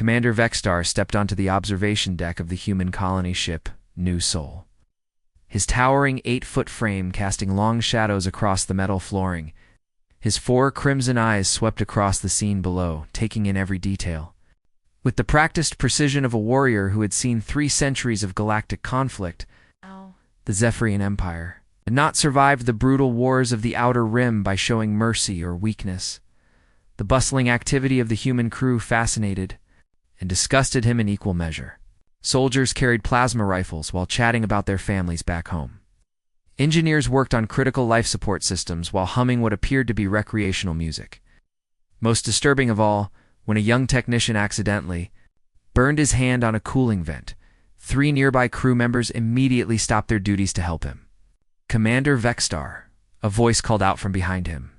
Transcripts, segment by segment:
Commander Vexstar stepped onto the observation deck of the human colony ship, New Sol. His towering 8-foot frame casting long shadows across the metal flooring. His 4 crimson eyes swept across the scene below, taking in every detail. With the practiced precision of a warrior who had seen 3 centuries of galactic conflict, the Zephyrian Empire had not survived the brutal wars of the Outer Rim by showing mercy or weakness. The bustling activity of the human crew fascinated and disgusted him in equal measure. Soldiers carried plasma rifles while chatting about their families back home. Engineers worked on critical life support systems while humming what appeared to be recreational music. Most disturbing of all, when a young technician accidentally burned his hand on a cooling vent, 3 nearby crew members immediately stopped their duties to help him. "Commander Vexstar," a voice called out from behind him.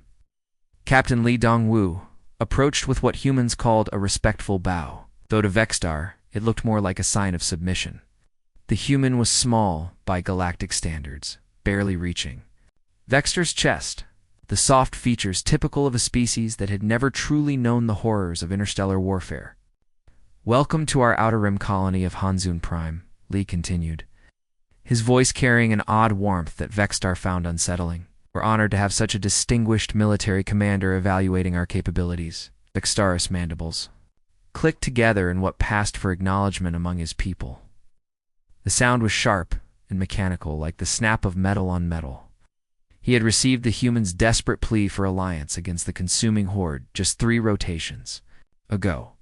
Captain Li Dongwu approached with what humans called a respectful bow, though to Vexstar it looked more like a sign of submission. The human was small by galactic standards, barely reaching Vexstar's chest, the soft features typical of a species that had never truly known the horrors of interstellar warfare. "Welcome to our Outer Rim colony of Hanzun Prime," Li continued, his voice carrying an odd warmth that Vexstar found unsettling. "We're honored to have such a distinguished military commander evaluating our capabilities." Vexstar's mandibles clicked together in what passed for acknowledgement among his people. The sound was sharp and mechanical, like the snap of metal on metal. He had received the human's desperate plea for alliance against the consuming horde just 3 rotations ago.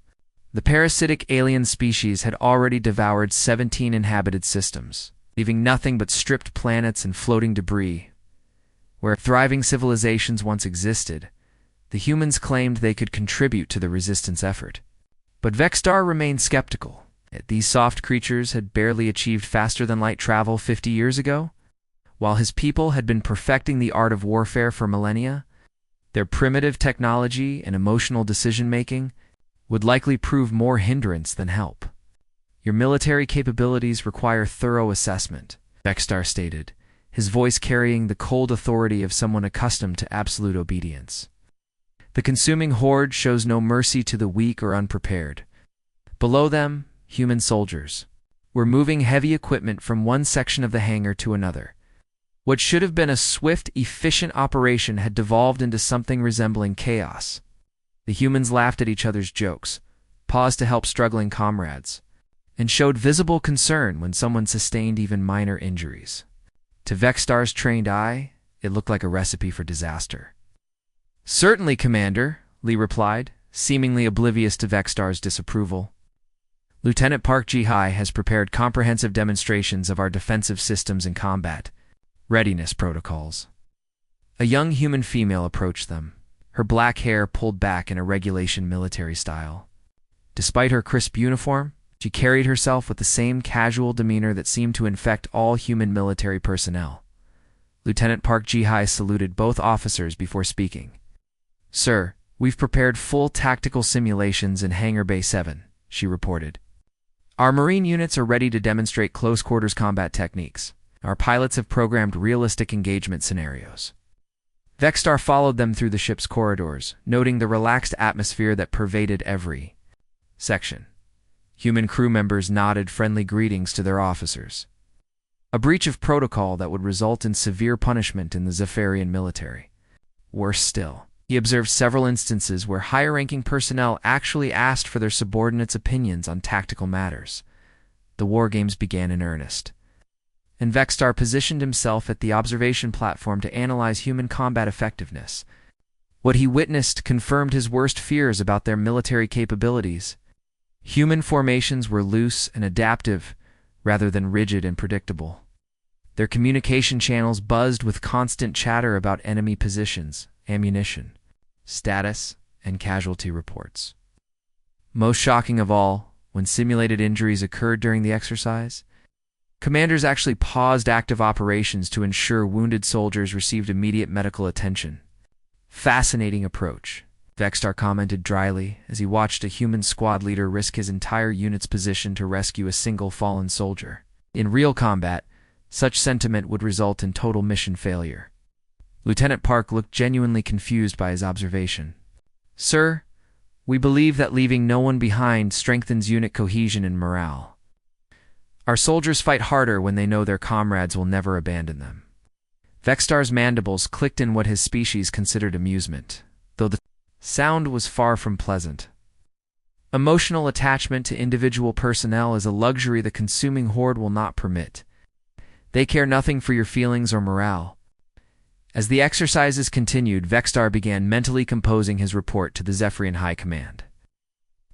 The parasitic alien species had already devoured 17 inhabited systems, leaving nothing but stripped planets and floating debris. Where thriving civilizations once existed, the humans claimed they could contribute to the resistance effort. But Vexstar remained skeptical. These soft creatures had barely achieved faster-than-light travel 50 years ago. While his people had been perfecting the art of warfare for millennia, their primitive technology and emotional decision-making would likely prove more hindrance than help. "Your military capabilities require thorough assessment," Vexstar stated, his voice carrying the cold authority of someone accustomed to absolute obedience. "The consuming horde shows no mercy to the weak or unprepared. Below them, human soldiers were moving heavy equipment from one section of the hangar to another. What should have been a swift, efficient operation had devolved into something resembling chaos. The humans laughed at each other's jokes, paused to help struggling comrades, and showed visible concern when someone sustained even minor injuries. To Vexstar's trained eye, it looked like a recipe for disaster. "Certainly, Commander," Li replied, seemingly oblivious to Vexstar's disapproval. "Lieutenant Park Ji-hai has prepared comprehensive demonstrations of our defensive systems and combat readiness protocols." A young human female approached them, her black hair pulled back in a regulation military style. Despite her crisp uniform, she carried herself with the same casual demeanor that seemed to infect all human military personnel. Lieutenant Park Ji-hai saluted both officers before speaking. "Sir, we've prepared full tactical simulations in Hangar Bay 7, she reported. "Our Marine units are ready to demonstrate close-quarters combat techniques. Our pilots have programmed realistic engagement scenarios." Vexstar followed them through the ship's corridors, noting the relaxed atmosphere that pervaded every section. Human crew members nodded friendly greetings to their officers. A breach of protocol that would result in severe punishment in the Zephyrian military. Worse still, he observed several instances where higher-ranking personnel actually asked for their subordinates' opinions on tactical matters. The war games began in earnest, and Vexstar positioned himself at the observation platform to analyze human combat effectiveness. What he witnessed confirmed his worst fears about their military capabilities. Human formations were loose and adaptive, rather than rigid and predictable. Their communication channels buzzed with constant chatter about enemy positions, ammunition, status, and casualty reports. Most shocking of all, when simulated injuries occurred during the exercise, commanders actually paused active operations to ensure wounded soldiers received immediate medical attention. "Fascinating approach," Vexstar commented dryly as he watched a human squad leader risk his entire unit's position to rescue a single fallen soldier. In real combat, such sentiment would result in total mission failure. Lieutenant Park looked genuinely confused by his observation. "Sir, We believe that leaving no one behind strengthens unit cohesion and morale. Our soldiers fight harder when they know their comrades will never abandon them. Vextar's mandibles clicked in what his species considered amusement, though the sound was far from pleasant. Emotional attachment to individual personnel is a luxury the consuming horde will not permit. They care nothing for your feelings or morale. As the exercises continued, Vextar began mentally composing his report to the Zephyrian High Command.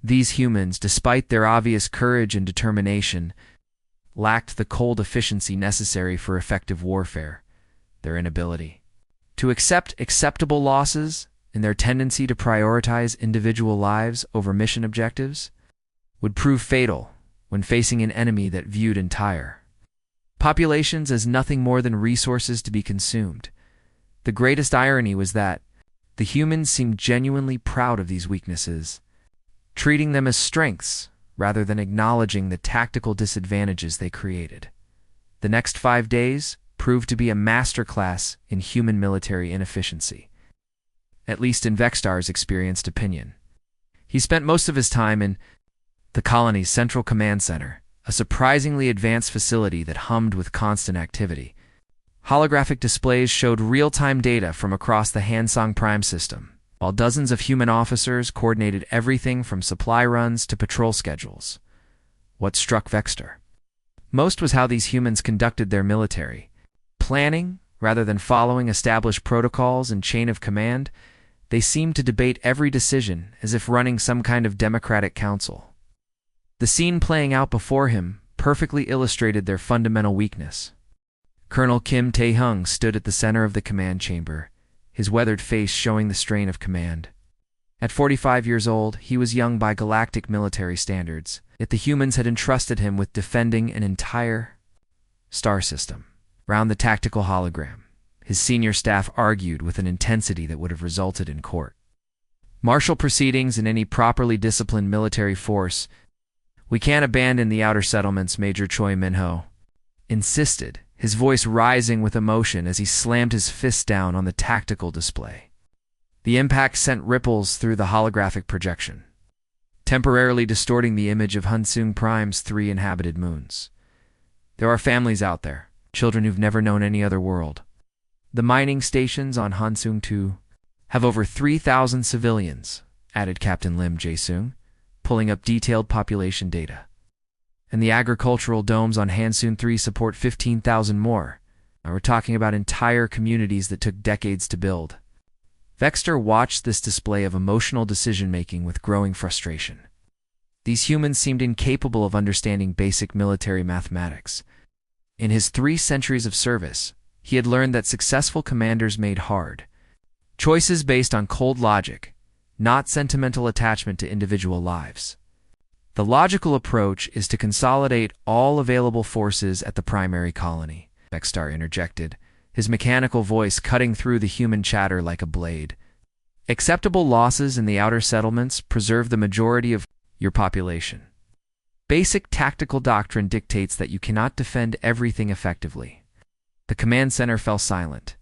These humans, despite their obvious courage and determination, lacked the cold efficiency necessary for effective warfare. Their inability to accept acceptable losses and their tendency to prioritize individual lives over mission objectives would prove fatal when facing an enemy that viewed entire populations as nothing more than resources to be consumed. The greatest irony was that the humans seemed genuinely proud of these weaknesses, treating them as strengths rather than acknowledging the tactical disadvantages they created. The next 5 days proved to be a masterclass in human military inefficiency, at least in Vextar's experienced opinion. He spent most of his time in the colony's central command center, a surprisingly advanced facility that hummed with constant activity. Holographic displays showed real-time data from across the Hansong Prime system, while dozens of human officers coordinated everything from supply runs to patrol schedules. What struck Vextar most was how these humans conducted their military planning. Rather than following established protocols and chain of command, they seemed to debate every decision as if running some kind of democratic council. The scene playing out before him perfectly illustrated their fundamental weakness. Colonel Kim Tae-hung stood at the center of the command chamber, his weathered face showing the strain of command. At 45 years old, he was young by galactic military standards, yet the humans had entrusted him with defending an entire star system. Round the tactical hologram, his senior staff argued with an intensity that would have resulted in court martial proceedings in any properly disciplined military force. "We can't abandon the outer settlements," Major Choi Minho insisted, his voice rising with emotion as he slammed his fist down on the tactical display. The impact sent ripples through the holographic projection, temporarily distorting the image of Hansung Prime's 3 inhabited moons. "There are families out there, children who've never known any other world. The mining stations on Hansung 2 have over 3,000 civilians," added Captain Lim Jae-sung, pulling up detailed population data. "And the agricultural domes on Hansung 3 support 15,000 more. We're talking about entire communities that took decades to build." Vextar watched this display of emotional decision-making with growing frustration. These humans seemed incapable of understanding basic military mathematics. In his 3 centuries of service, he had learned that successful commanders made hard choices based on cold logic, not sentimental attachment to individual lives. "The logical approach is to consolidate all available forces at the primary colony," Vextar interjected, his mechanical voice cutting through the human chatter like a blade. "Acceptable losses in the outer settlements preserve the majority of your population. Basic tactical doctrine dictates that you cannot defend everything effectively." The command center fell silent.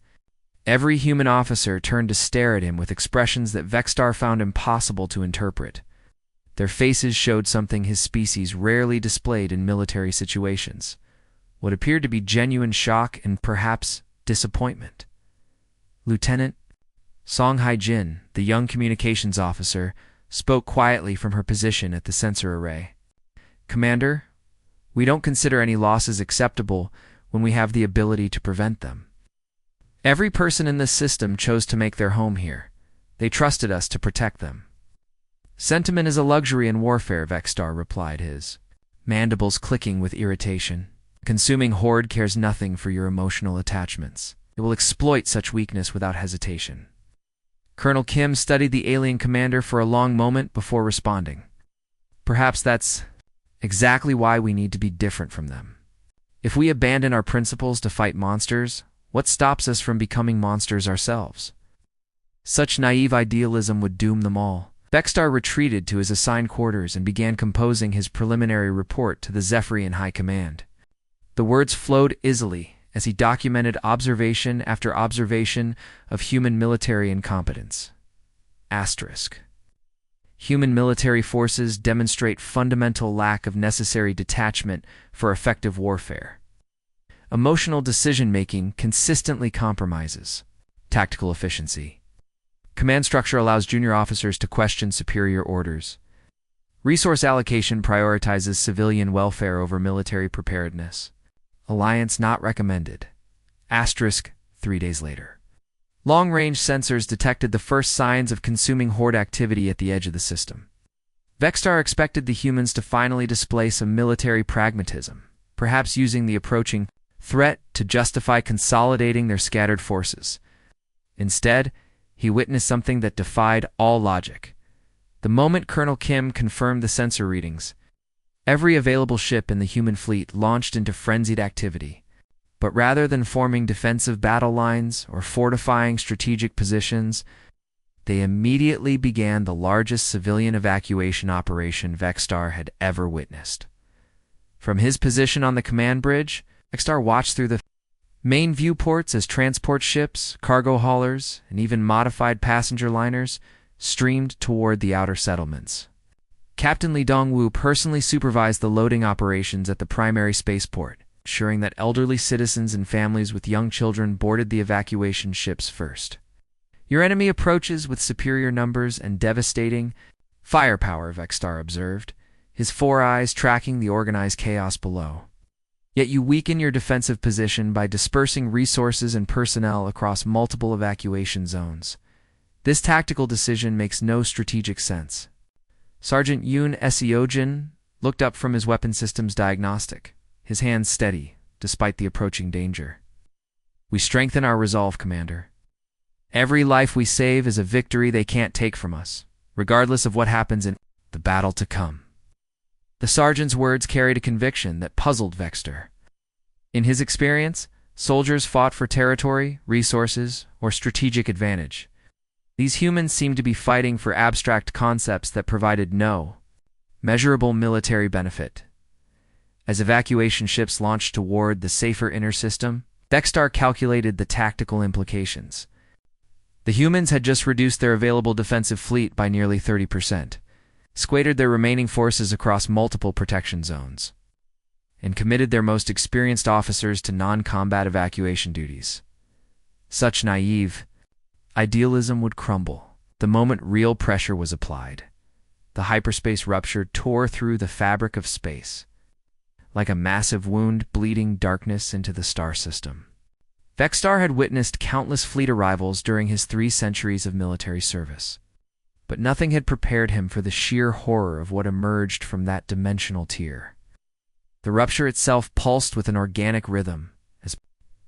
Every human officer turned to stare at him with expressions that Vextar found impossible to interpret. Their faces showed something his species rarely displayed in military situations, what appeared to be genuine shock and perhaps disappointment. Lieutenant Song Hai-jin, the young communications officer, spoke quietly from her position at the sensor array. "Commander, we don't consider any losses acceptable when we have the ability to prevent them. Every person in this system chose to make their home here. They trusted us to protect them." "Sentiment is a luxury in warfare," Vextar replied, his mandibles clicking with irritation. "Consuming horde cares nothing for your emotional attachments. It will exploit such weakness without hesitation." Colonel Kim studied the alien commander for a long moment before responding. "Perhaps that's exactly why we need to be different from them. If we abandon our principles to fight monsters, what stops us from becoming monsters ourselves? Such naive idealism would doom them all." Vextar retreated to his assigned quarters and began composing his preliminary report to the Zephyrian High Command. The words flowed easily as he documented observation after observation of human military incompetence. Asterisk. human military forces demonstrate fundamental lack of necessary detachment for effective warfare. Emotional decision-making consistently compromises tactical efficiency. Command structure allows junior officers to question superior orders. Resource allocation prioritizes civilian welfare over military preparedness. Alliance not recommended. Asterisk 3 days later. Long-range sensors detected the first signs of consuming horde activity at the edge of the system. Vexstar expected the humans to finally display some military pragmatism, perhaps using the approaching threat to justify consolidating their scattered forces. Instead, he witnessed something that defied all logic. The moment Colonel Kim confirmed the sensor readings, every available ship in the human fleet launched into frenzied activity. But rather than forming defensive battle lines or fortifying strategic positions, they immediately began the largest civilian evacuation operation Vexstar had ever witnessed. From his position on the command bridge, Vexstar watched through the main viewports as transport ships, cargo haulers, and even modified passenger liners streamed toward the outer settlements. Captain Lee Dong-woo personally supervised the loading operations at the primary spaceport, ensuring that elderly citizens and families with young children boarded the evacuation ships first. Your enemy approaches with superior numbers and devastating firepower, Vexstar observed, his 4 eyes tracking the organized chaos below. Yet you weaken your defensive position by dispersing resources and personnel across multiple evacuation zones. This tactical decision makes no strategic sense. Sergeant Yoon Seojin looked up from his weapon systems diagnostic, his hands steady, despite the approaching danger. We strengthen our resolve, Commander. Every life we save is a victory they can't take from us, regardless of what happens in the battle to come. The sergeant's words carried a conviction that puzzled Vexstar. In his experience, soldiers fought for territory, resources, or strategic advantage. These humans seemed to be fighting for abstract concepts that provided no measurable military benefit. As evacuation ships launched toward the safer inner system, Vexstar calculated the tactical implications. The humans had just reduced their available defensive fleet by nearly 30%, squared their remaining forces across multiple protection zones, and committed their most experienced officers to non-combat evacuation duties. Such naive idealism would crumble the moment real pressure was applied. The hyperspace rupture tore through the fabric of space, like a massive wound bleeding darkness into the star system. Vexstar had witnessed countless fleet arrivals during his 3 centuries of military service, but nothing had prepared him for the sheer horror of what emerged from that dimensional tier. The rupture itself pulsed with an organic rhythm, as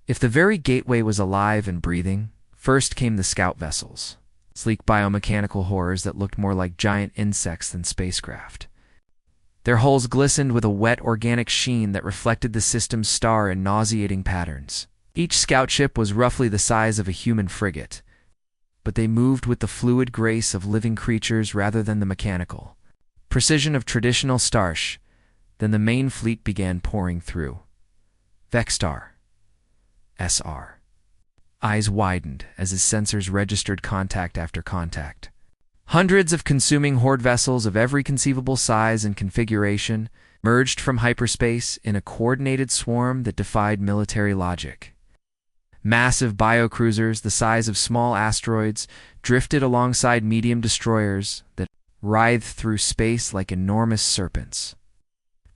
if the very gateway was alive and breathing. First came the scout vessels, sleek biomechanical horrors that looked more like giant insects than spacecraft. Their hulls glistened with a wet organic sheen that reflected the system's star in nauseating patterns. Each scout ship was roughly the size of a human frigate, but they moved with the fluid grace of living creatures rather than the mechanical precision of traditional starsh. Then the main fleet began pouring through. Vexstar. SR. Eyes widened as his sensors registered contact after contact. Hundreds of consuming horde vessels of every conceivable size and configuration merged from hyperspace in a coordinated swarm that defied military logic. Massive biocruisers the size of small asteroids drifted alongside medium destroyers that writhed through space like enormous serpents.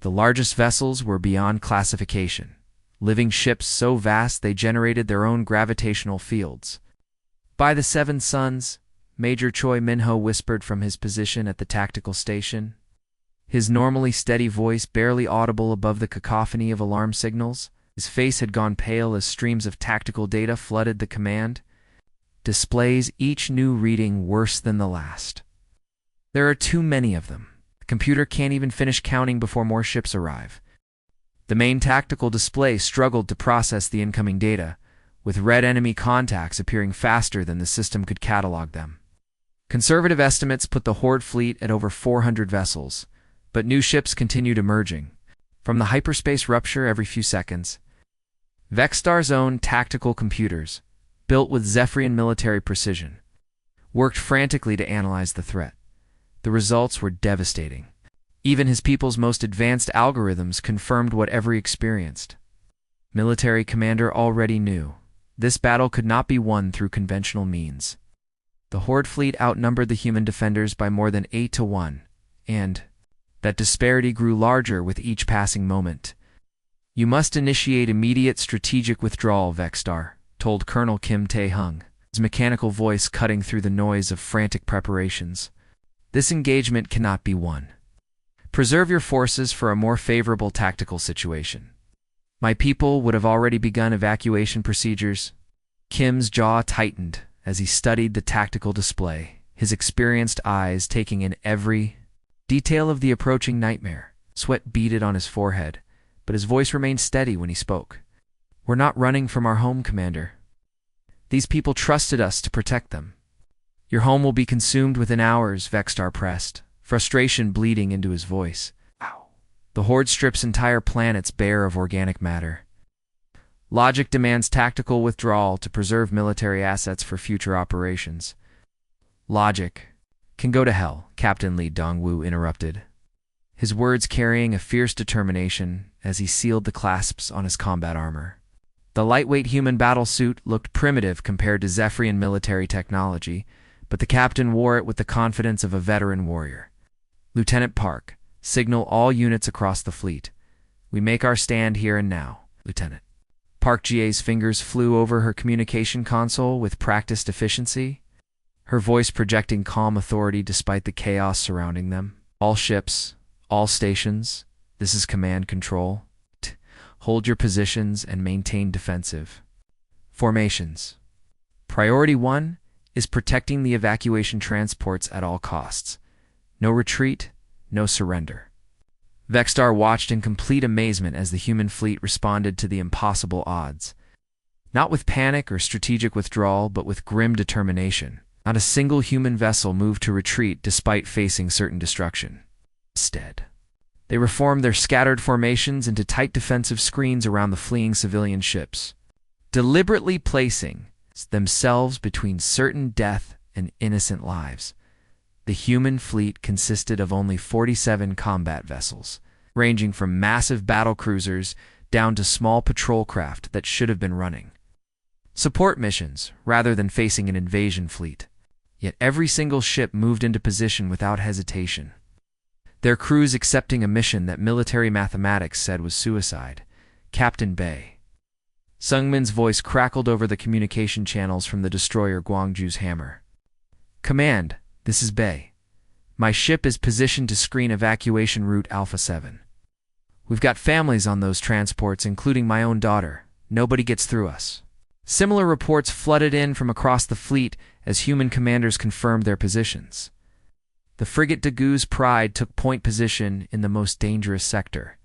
The largest vessels were beyond classification, living ships so vast they generated their own gravitational fields. By the 7 suns, Major Choi Minho whispered from his position at the tactical station, his normally steady voice barely audible above the cacophony of alarm signals. His face had gone pale as streams of tactical data flooded the command. Displays each new reading worse than the last. There are too many of them. The computer can't even finish counting before more ships arrive. The main tactical display struggled to process the incoming data, with red enemy contacts appearing faster than the system could catalog them. Conservative estimates put the Horde fleet at over 400 vessels, but new ships continued emerging from the hyperspace rupture every few seconds. Vexstar's own tactical computers, built with Zephyrian military precision, worked frantically to analyze the threat. The results were devastating. Even his people's most advanced algorithms confirmed whatever he experienced. Military commander already knew this battle could not be won through conventional means. The Horde fleet outnumbered the human defenders by more than 8-1, and that disparity grew larger with each passing moment. "You must initiate immediate strategic withdrawal, Vexstar," told Colonel Kim Tae-hung, his mechanical voice cutting through the noise of frantic preparations. "This engagement cannot be won. Preserve your forces for a more favorable tactical situation." "My people would have already begun evacuation procedures." Kim's jaw tightened as he studied the tactical display, his experienced eyes taking in every detail of the approaching nightmare. Sweat beaded on his forehead, but his voice remained steady when he spoke. "We're not running from our home, Commander. These people trusted us to protect them." "Your home will be consumed within hours," Vexstar pressed, frustration bleeding into his voice. "Ow." "The Horde strips entire planets bare of organic matter. Logic demands tactical withdrawal to preserve military assets for future operations." "Logic can go to hell," Captain Lee Dongwu interrupted, his words carrying a fierce determination as he sealed the clasps on his combat armor. The lightweight human battlesuit looked primitive compared to Zephyrian military technology, but the captain wore it with the confidence of a veteran warrior. "Lieutenant Park, signal all units across the fleet. We make our stand here and now, Lieutenant." Park Jie's fingers flew over her communication console with practiced efficiency, her voice projecting calm authority despite the chaos surrounding them. "All ships, all stations, this is command control. Hold your positions and maintain defensive formations. Priority 1 is protecting the evacuation transports at all costs. No retreat, no surrender." Vexstar watched in complete amazement as the human fleet responded to the impossible odds. Not with panic or strategic withdrawal, but with grim determination. Not a single human vessel moved to retreat despite facing certain destruction. Instead, they reformed their scattered formations into tight defensive screens around the fleeing civilian ships, deliberately placing themselves between certain death and innocent lives. The human fleet consisted of only 47 combat vessels, ranging from massive battle cruisers down to small patrol craft that should have been running support missions rather than facing an invasion fleet. Yet every single ship moved into position without hesitation, their crews accepting a mission that military mathematics said was suicide. "Captain Bay." Sungmin's voice crackled over the communication channels from the destroyer Guangzhou's Hammer. "Command, this is Bay. My ship is positioned to screen evacuation route Alpha 7. We've got families on those transports, including my own daughter. Nobody gets through us." Similar reports flooded in from across the fleet as human commanders confirmed their positions. The frigate Dagu's Pride took point position in the most dangerous sector.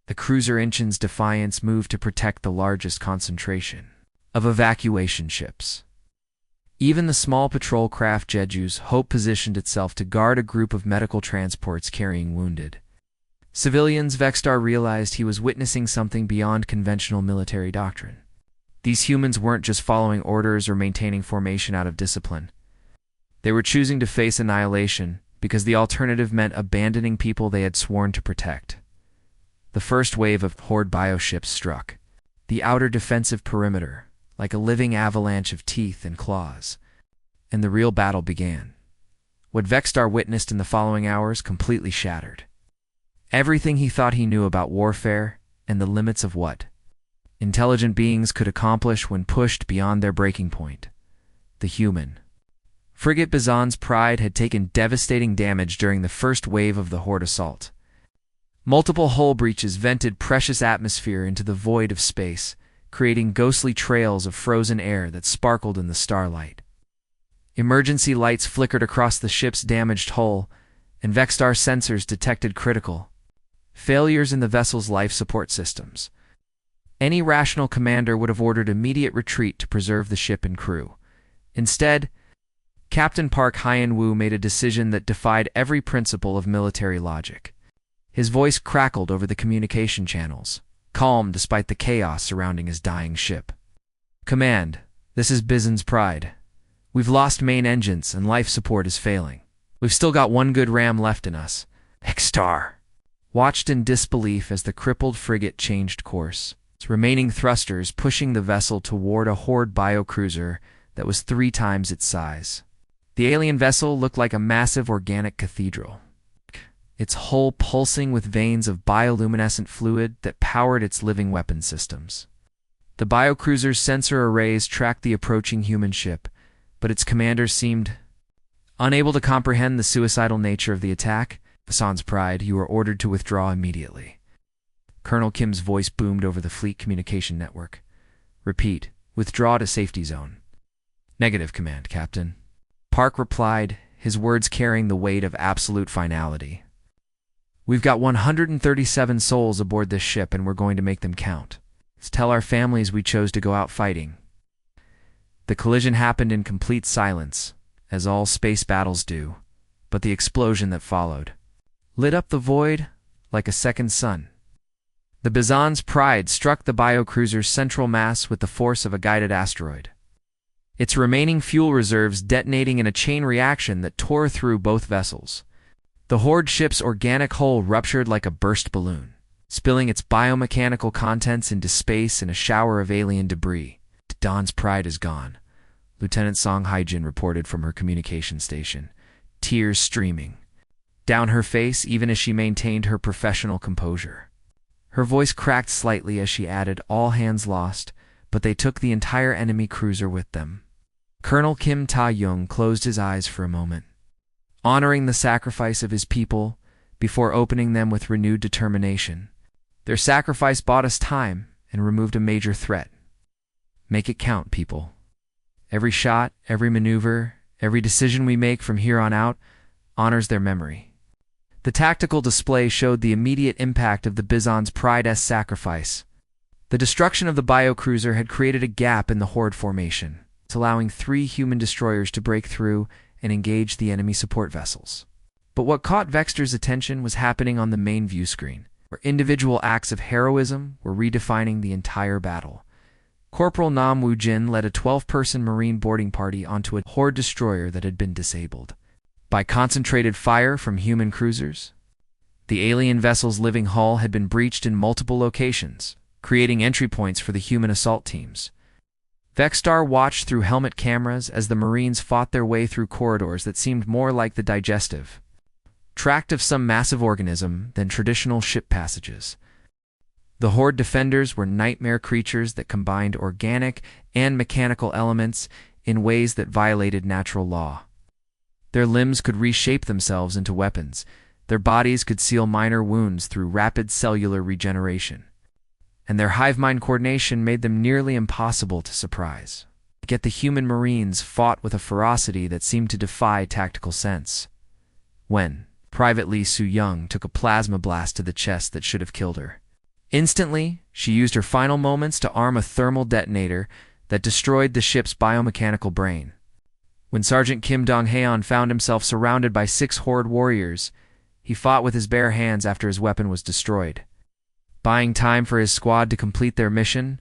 The cruiser Inchin's Defiance moved to protect the largest concentration of evacuation ships. Even the small patrol craft Jeju's Hope positioned itself to guard a group of medical transports carrying wounded civilians. Vexstar realized he was witnessing something beyond conventional military doctrine. These humans weren't just following orders or maintaining formation out of discipline. They were choosing to face annihilation because the alternative meant abandoning people they had sworn to protect. The first wave of Horde bioships struck the outer defensive perimeter like a living avalanche of teeth and claws, and the real battle began. What Vexstar witnessed in the following hours completely shattered everything he thought he knew about warfare and the limits of what intelligent beings could accomplish when pushed beyond their breaking point. The human frigate Bazan's Pride had taken devastating damage during the first wave of the Horde assault. Multiple hull breaches vented precious atmosphere into the void of space, creating ghostly trails of frozen air that sparkled in the starlight. Emergency lights flickered across the ship's damaged hull, and Vexstar sensors detected critical failures in the vessel's life support systems. Any rational commander would have ordered immediate retreat to preserve the ship and crew. Instead, Captain Park Hyen-woo made a decision that defied every principle of military logic. His voice crackled over the communication channels, calm despite the chaos surrounding his dying ship. "Command, this is Bazan's Pride. We've lost main engines and life support is failing. We've still got one good ram left in us. Vextar watched in disbelief as the crippled frigate changed course, its remaining thrusters pushing the vessel toward a horde biocruiser that was 3 times its size. The alien vessel looked like a massive organic cathedral, its hull pulsing with veins of bioluminescent fluid that powered its living weapon systems. The biocruiser's sensor arrays tracked the approaching human ship, but its commander seemed unable to comprehend the suicidal nature of the attack. Hassan's pride, you are ordered to withdraw immediately. Colonel Kim's voice boomed over the fleet communication network. Repeat, withdraw to safety zone. Negative, Command, Captain. Park replied, his words carrying the weight of absolute finality. We've got 137 souls aboard this ship, and we're going to make them count. Let's tell our families we chose to go out fighting. The collision happened in complete silence, as all space battles do, but the explosion that followed lit up the void like a second sun. The Bizon's Pride struck the biocruiser's central mass with the force of a guided asteroid, its remaining fuel reserves detonating in a chain reaction that tore through both vessels. The Horde ship's organic hull ruptured like a burst balloon, spilling its biomechanical contents into space in a shower of alien debris. Dawn's Pride is gone, Lieutenant Song Haijin reported from her communication station, tears streaming down her face even as she maintained her professional composure. Her voice cracked slightly as she added, all hands lost, but they took the entire enemy cruiser with them. Colonel Kim Ta-young closed his eyes for a moment, honoring the sacrifice of his people before opening them with renewed determination. Their sacrifice bought us time and removed a major threat. Make it count, people. Every shot, every maneuver, every decision we make from here on out honors their memory. The tactical display showed the immediate impact of the Bizon's Pride's sacrifice. The destruction of the biocruiser had created a gap in the Horde formation, allowing 3 human destroyers to break through and engage the enemy support vessels. But what caught Vexter's attention was happening on the main view screen, where individual acts of heroism were redefining the entire battle. Corporal Nam Woo-jin led a 12-person Marine boarding party onto a Horde destroyer that had been disabled by concentrated fire from human cruisers. The alien vessel's living hull had been breached in multiple locations, creating entry points for the human assault teams. Vextar watched through helmet cameras as the Marines fought their way through corridors that seemed more like the digestive tract of some massive organism than traditional ship passages. The Horde defenders were nightmare creatures that combined organic and mechanical elements in ways that violated natural law. Their limbs could reshape themselves into weapons. Their bodies could seal minor wounds through rapid cellular regeneration, and their hive mind coordination made them nearly impossible to surprise. Yet the human Marines fought with a ferocity that seemed to defy tactical sense. When Private Lee Su-young took a plasma blast to the chest that should have killed her. Instantly, she used her final moments to arm a thermal detonator that destroyed the ship's biomechanical brain. When Sergeant Kim Dong-haeon found himself surrounded by 6 Horde warriors, he fought with his bare hands after his weapon was destroyed. Buying time for his squad to complete their mission?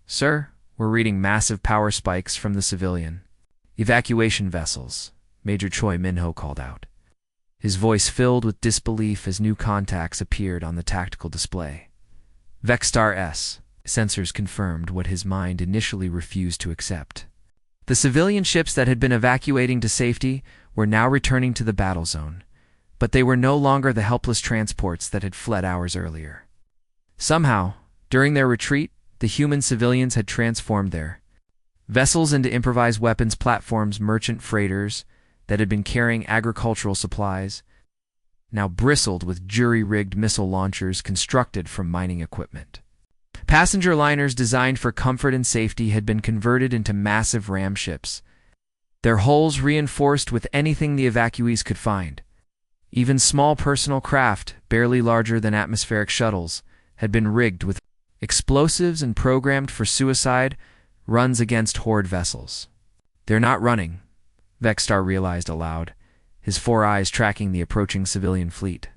Sir, we're reading massive power spikes from the civilian evacuation vessels, Major Choi Minho called out, his voice filled with disbelief as new contacts appeared on the tactical display. Vextar S. Sensors confirmed what his mind initially refused to accept. The civilian ships that had been evacuating to safety were now returning to the battle zone, but they were no longer the helpless transports that had fled hours earlier. Somehow, during their retreat, the human civilians had transformed their vessels into improvised weapons platforms. Merchant freighters that had been carrying agricultural supplies now bristled with jury-rigged missile launchers constructed from mining equipment. Passenger liners designed for comfort and safety had been converted into massive ram ships, their hulls reinforced with anything the evacuees could find. Even small personal craft, barely larger than atmospheric shuttles, had been rigged with explosives and programmed for suicide runs against Horde vessels. They're not running, Vextar realized aloud, his 4 eyes tracking the approaching civilian fleet.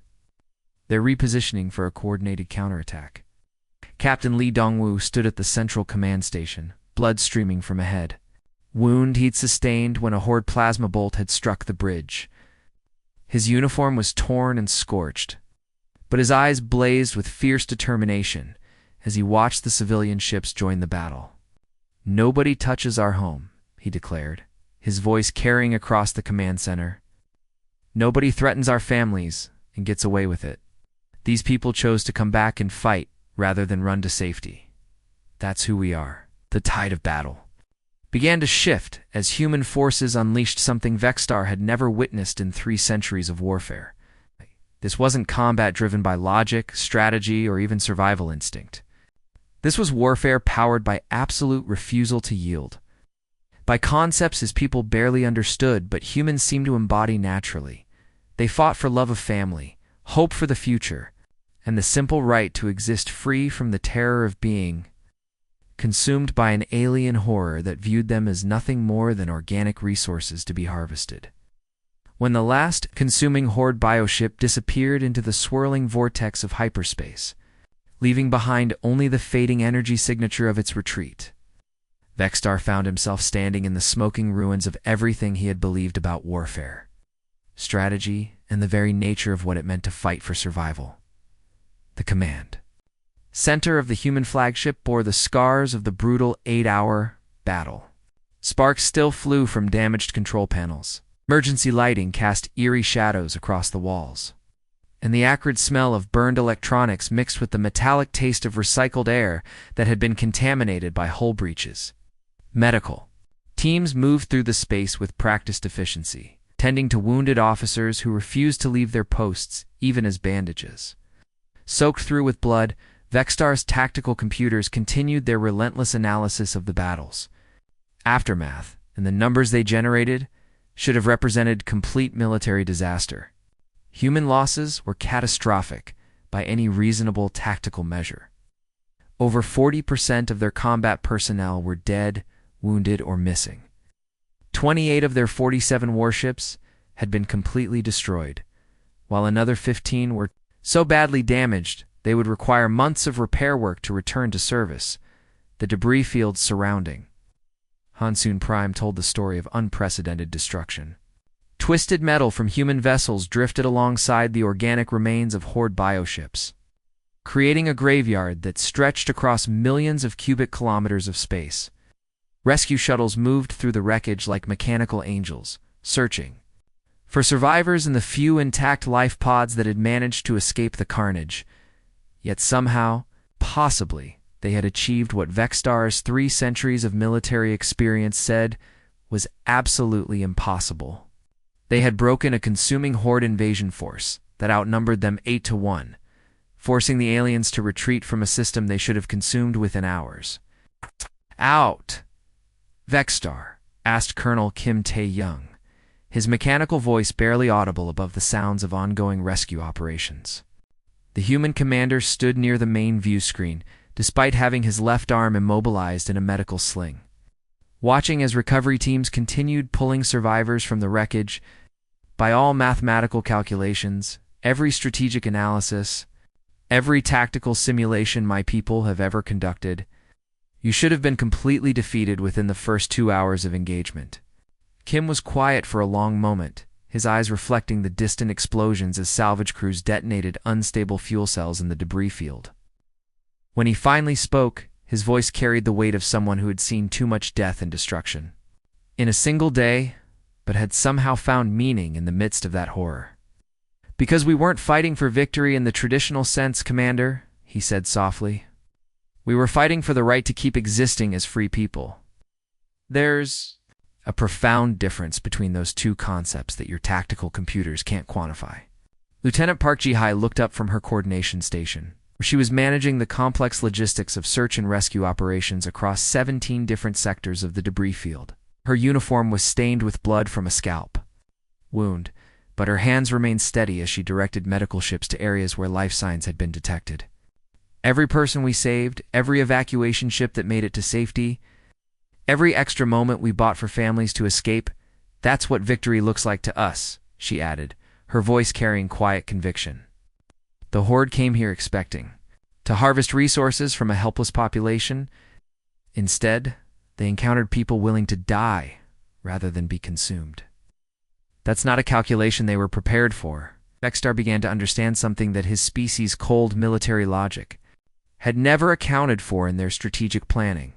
They're repositioning for a coordinated counterattack. Captain Lee Dongwoo stood at the central command station, blood streaming from a head wound he'd sustained when a Horde plasma bolt had struck the bridge. His uniform was torn and scorched, but his eyes blazed with fierce determination as he watched the civilian ships join the battle. "Nobody touches our home," he declared, his voice carrying across the command center. "Nobody threatens our families and gets away with it. These people chose to come back and fight rather than run to safety. That's who we are." The tide of battle began to shift as human forces unleashed something Vexstar had never witnessed in 3 centuries of warfare. This wasn't combat driven by logic, strategy, or even survival instinct. This was warfare powered by absolute refusal to yield, by concepts his people barely understood but humans seemed to embody naturally. They fought for love of family, hope for the future, and the simple right to exist free from the terror of being consumed by an alien horror that viewed them as nothing more than organic resources to be harvested. When the last consuming horde bioship disappeared into the swirling vortex of hyperspace, leaving behind only the fading energy signature of its retreat, Vexstar found himself standing in the smoking ruins of everything he had believed about warfare, strategy, and the very nature of what it meant to fight for survival. The command center of the human flagship bore the scars of the brutal 8-hour battle. Sparks still flew from damaged control panels. Emergency lighting cast eerie shadows across the walls, and the acrid smell of burned electronics mixed with the metallic taste of recycled air that had been contaminated by hull breaches. Medical teams moved through the space with practiced efficiency, tending to wounded officers who refused to leave their posts even as bandages. Soaked through with blood, Vexstar's tactical computers continued their relentless analysis of the battles. Aftermath, and the numbers they generated, should have represented complete military disaster. Human losses were catastrophic by any reasonable tactical measure. Over 40% of their combat personnel were dead, wounded, or missing. 28 of their 47 warships had been completely destroyed, while another 15 were so badly damaged they would require months of repair work to return to service. The debris fields surrounding Hansoon Prime told the story of unprecedented destruction. Twisted metal from human vessels drifted alongside the organic remains of horde bioships, creating a graveyard that stretched across millions of cubic kilometers of space. Rescue shuttles moved through the wreckage like mechanical angels, searching for survivors in the few intact life pods that had managed to escape the carnage. Yet somehow, possibly, they had achieved what Vexstar's 3 centuries of military experience said was absolutely impossible. They had broken a consuming horde invasion force that outnumbered them 8-1, forcing the aliens to retreat from a system they should have consumed within hours. "Out, Vexstar?" asked Colonel Kim Tae-young, his mechanical voice barely audible above the sounds of ongoing rescue operations. The human commander stood near the main view screen, despite having his left arm immobilized in a medical sling. Watching as recovery teams continued pulling survivors from the wreckage, by all mathematical calculations, every strategic analysis, every tactical simulation my people have ever conducted, you should have been completely defeated within the first 2 hours of engagement. Kim was quiet for a long moment, his eyes reflecting the distant explosions as salvage crews detonated unstable fuel cells in the debris field. When he finally spoke, his voice carried the weight of someone who had seen too much death and destruction in a single day, but had somehow found meaning in the midst of that horror. "Because we weren't fighting for victory in the traditional sense, Commander," he said softly. "We were fighting for the right to keep existing as free people. There's a profound difference between those two concepts that your tactical computers can't quantify." Lieutenant Park Ji-hai looked up from her coordination station, where she was managing the complex logistics of search and rescue operations across 17 different sectors of the debris field. Her uniform was stained with blood from a scalp wound, but her hands remained steady as she directed medical ships to areas where life signs had been detected. "Every person we saved, every evacuation ship that made it to safety, every extra moment we bought for families to escape, that's what victory looks like to us," she added, her voice carrying quiet conviction. "The Horde came here expecting to harvest resources from a helpless population. Instead, they encountered people willing to die rather than be consumed. That's not a calculation they were prepared for. Vextar began to understand something that his species' cold military logic had never accounted for in their strategic planning.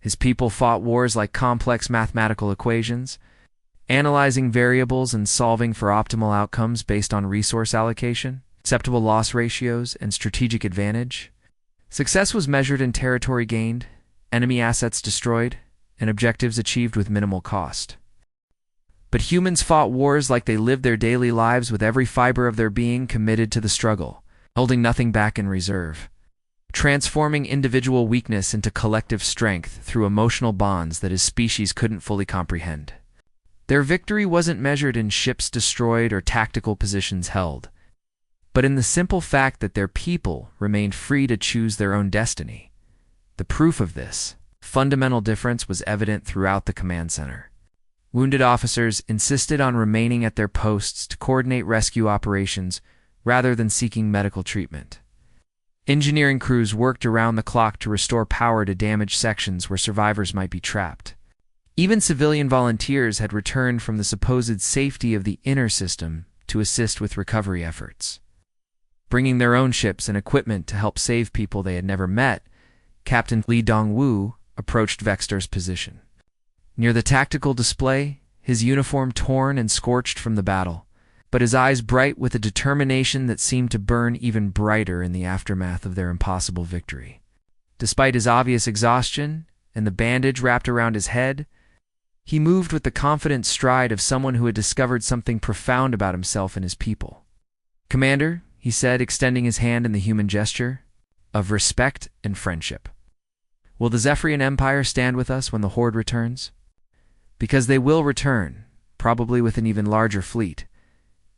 His people fought wars like complex mathematical equations, analyzing variables and solving for optimal outcomes based on resource allocation, acceptable loss ratios, and strategic advantage. Success was measured in territory gained, enemy assets destroyed, and objectives achieved with minimal cost. But humans fought wars like they lived their daily lives, with every fiber of their being committed to the struggle, holding nothing back in reserve, transforming individual weakness into collective strength through emotional bonds that his species couldn't fully comprehend. Their victory wasn't measured in ships destroyed or tactical positions held, but in the simple fact that their people remained free to choose their own destiny. The proof of this fundamental difference was evident throughout the command center. Wounded officers insisted on remaining at their posts to coordinate rescue operations rather than seeking medical treatment. Engineering crews worked around the clock to restore power to damaged sections where survivors might be trapped. Even civilian volunteers had returned from the supposed safety of the inner system to assist with recovery efforts. Bringing their own ships and equipment to help save people they had never met, Captain Li Dongwu approached Vextar's position. Near the tactical display, his uniform torn and scorched from the battle, but his eyes bright with a determination that seemed to burn even brighter in the aftermath of their impossible victory. Despite his obvious exhaustion and the bandage wrapped around his head, he moved with the confident stride of someone who had discovered something profound about himself and his people. "Commander," he said, extending his hand in the human gesture of respect and friendship, "will the Zephyrian Empire stand with us when the Horde returns? Because they will return, probably with an even larger fleet,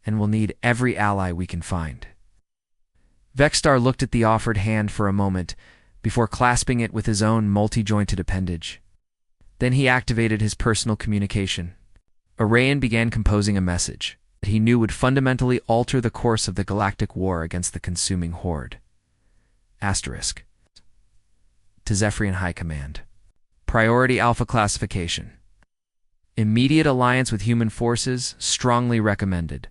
and we'll need every ally we can find." Vextar looked at the offered hand for a moment before clasping it with his own multi-jointed appendage. Then he activated his personal communication. Arayan began composing a message that he knew would fundamentally alter the course of the Galactic War against the consuming Horde. Asterisk. To Zephyrian High Command. Priority Alpha Classification. Immediate alliance with human forces strongly recommended.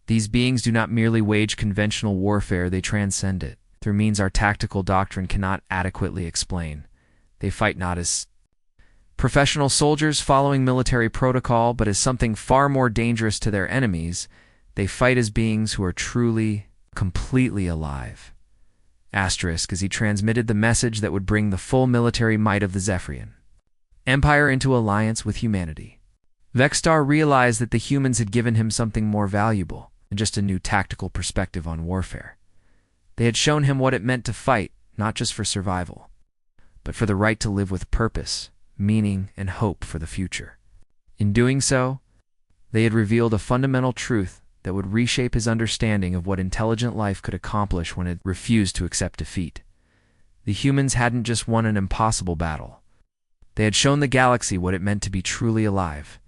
These beings do not merely wage conventional warfare, they transcend it, through means our tactical doctrine cannot adequately explain. They fight not as professional soldiers following military protocol, but as something far more dangerous to their enemies. They fight as beings who are truly, completely alive. Asterisk, as he transmitted the message that would bring the full military might of the Zephyrian Empire into alliance with humanity. Vextar realized that the humans had given him something more valuable than just a new tactical perspective on warfare. They had shown him what it meant to fight, not just for survival, but for the right to live with purpose, meaning, and hope for the future. In doing so, they had revealed a fundamental truth that would reshape his understanding of what intelligent life could accomplish when it refused to accept defeat. The humans hadn't just won an impossible battle. They had shown the galaxy what it meant to be truly alive,